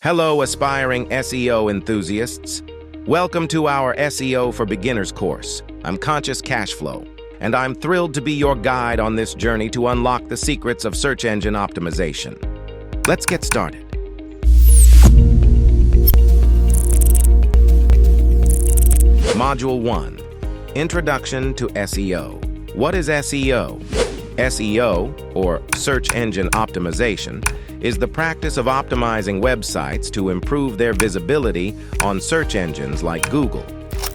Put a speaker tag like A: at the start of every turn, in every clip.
A: Hello, aspiring SEO enthusiasts. Welcome to our SEO for Beginners course. I'm Conscious Cashflow, and I'm thrilled to be your guide on this journey to unlock the secrets of search engine optimization. Let's get started. Module 1. Introduction to SEO. What is SEO? SEO, or Search Engine Optimization, is the practice of optimizing websites to improve their visibility on search engines like Google.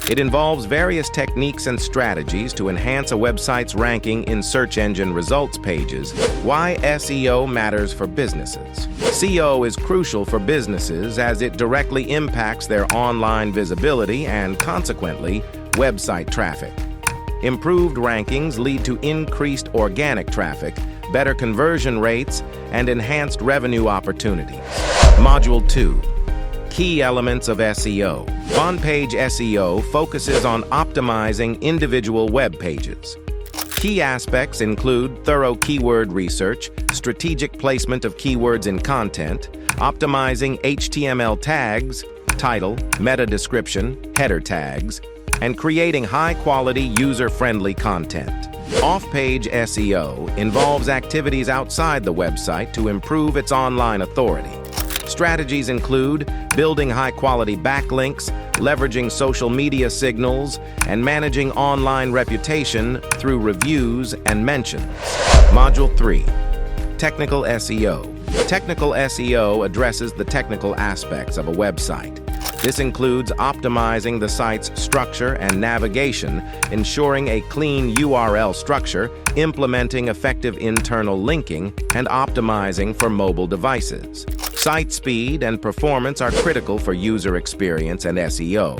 A: It involves various techniques and strategies to enhance a website's ranking in search engine results pages. Why SEO matters for businesses. SEO is crucial for businesses as it directly impacts their online visibility and, consequently, website traffic. Improved rankings lead to increased organic traffic, better conversion rates, and enhanced revenue opportunities. Module 2. Key elements of SEO. On-page SEO focuses on optimizing individual web pages. Key aspects include thorough keyword research, strategic placement of keywords in content, optimizing HTML tags, title, meta description, header tags, and creating high-quality, user-friendly content. Off-page SEO involves activities outside the website to improve its online authority. Strategies include building high-quality backlinks, leveraging social media signals, and managing online reputation through reviews and mentions. Module 3. Technical SEO. Technical SEO addresses the technical aspects of a website. This includes optimizing the site's structure and navigation, ensuring a clean URL structure, implementing effective internal linking, and optimizing for mobile devices. Site speed and performance are critical for user experience and SEO.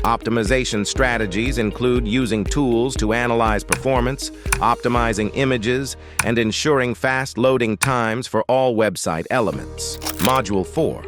A: Optimization strategies include using tools to analyze performance, optimizing images, and ensuring fast loading times for all website elements. Module 4.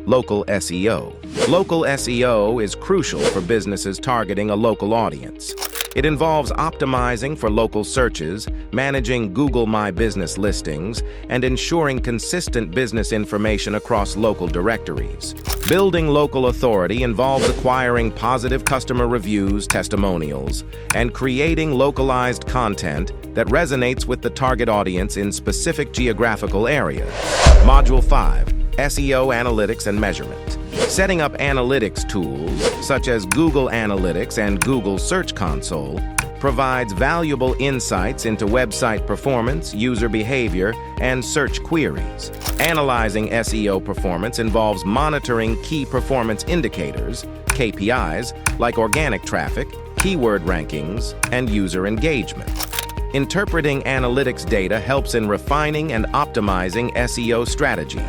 A: Local SEO. Local SEO is crucial for businesses targeting a local audience. It involves optimizing for local searches, managing Google My Business listings, and ensuring consistent business information across local directories. Building local authority involves acquiring positive customer reviews, testimonials, and creating localized content that resonates with the target audience in specific geographical areas. Module 5. SEO Analytics and Measurement. Setting up analytics tools, such as Google Analytics and Google Search Console, provides valuable insights into website performance, user behavior, and search queries. Analyzing SEO performance involves monitoring key performance indicators, KPIs, like organic traffic, keyword rankings, and user engagement. Interpreting analytics data helps in refining and optimizing SEO strategies.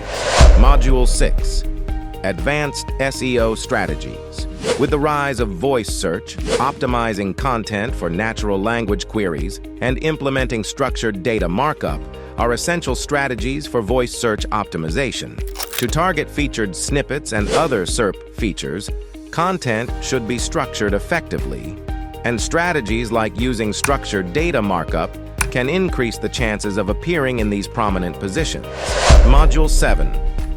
A: Module 6. Advanced SEO Strategies. With the rise of voice search, optimizing content for natural language queries, and implementing structured data markup are essential strategies for voice search optimization. To target featured snippets and other SERP features, content should be structured effectively, and strategies like using structured data markup can increase the chances of appearing in these prominent positions. Module 7.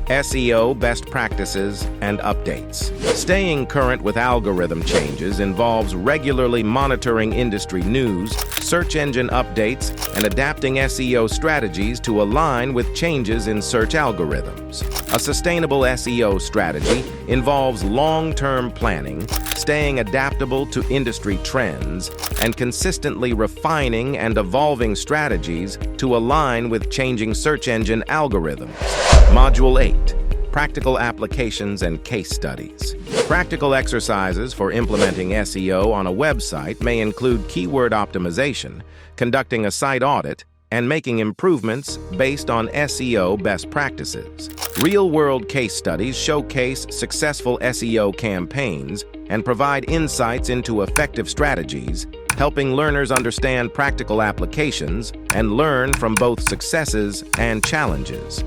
A: SEO Best Practices and Updates. Staying current with algorithm changes involves regularly monitoring industry news, search engine updates, and adapting SEO strategies to align with changes in search algorithms. A sustainable SEO strategy involves long-term planning, staying adaptable to industry trends, and consistently refining and evolving strategies to align with changing search engine algorithms. Module 8. Practical Applications and Case Studies. Practical exercises for implementing SEO on a website may include keyword optimization, conducting a site audit, and making improvements based on SEO best practices. Real-world case studies showcase successful SEO campaigns and provide insights into effective strategies, helping learners understand practical applications and learn from both successes and challenges.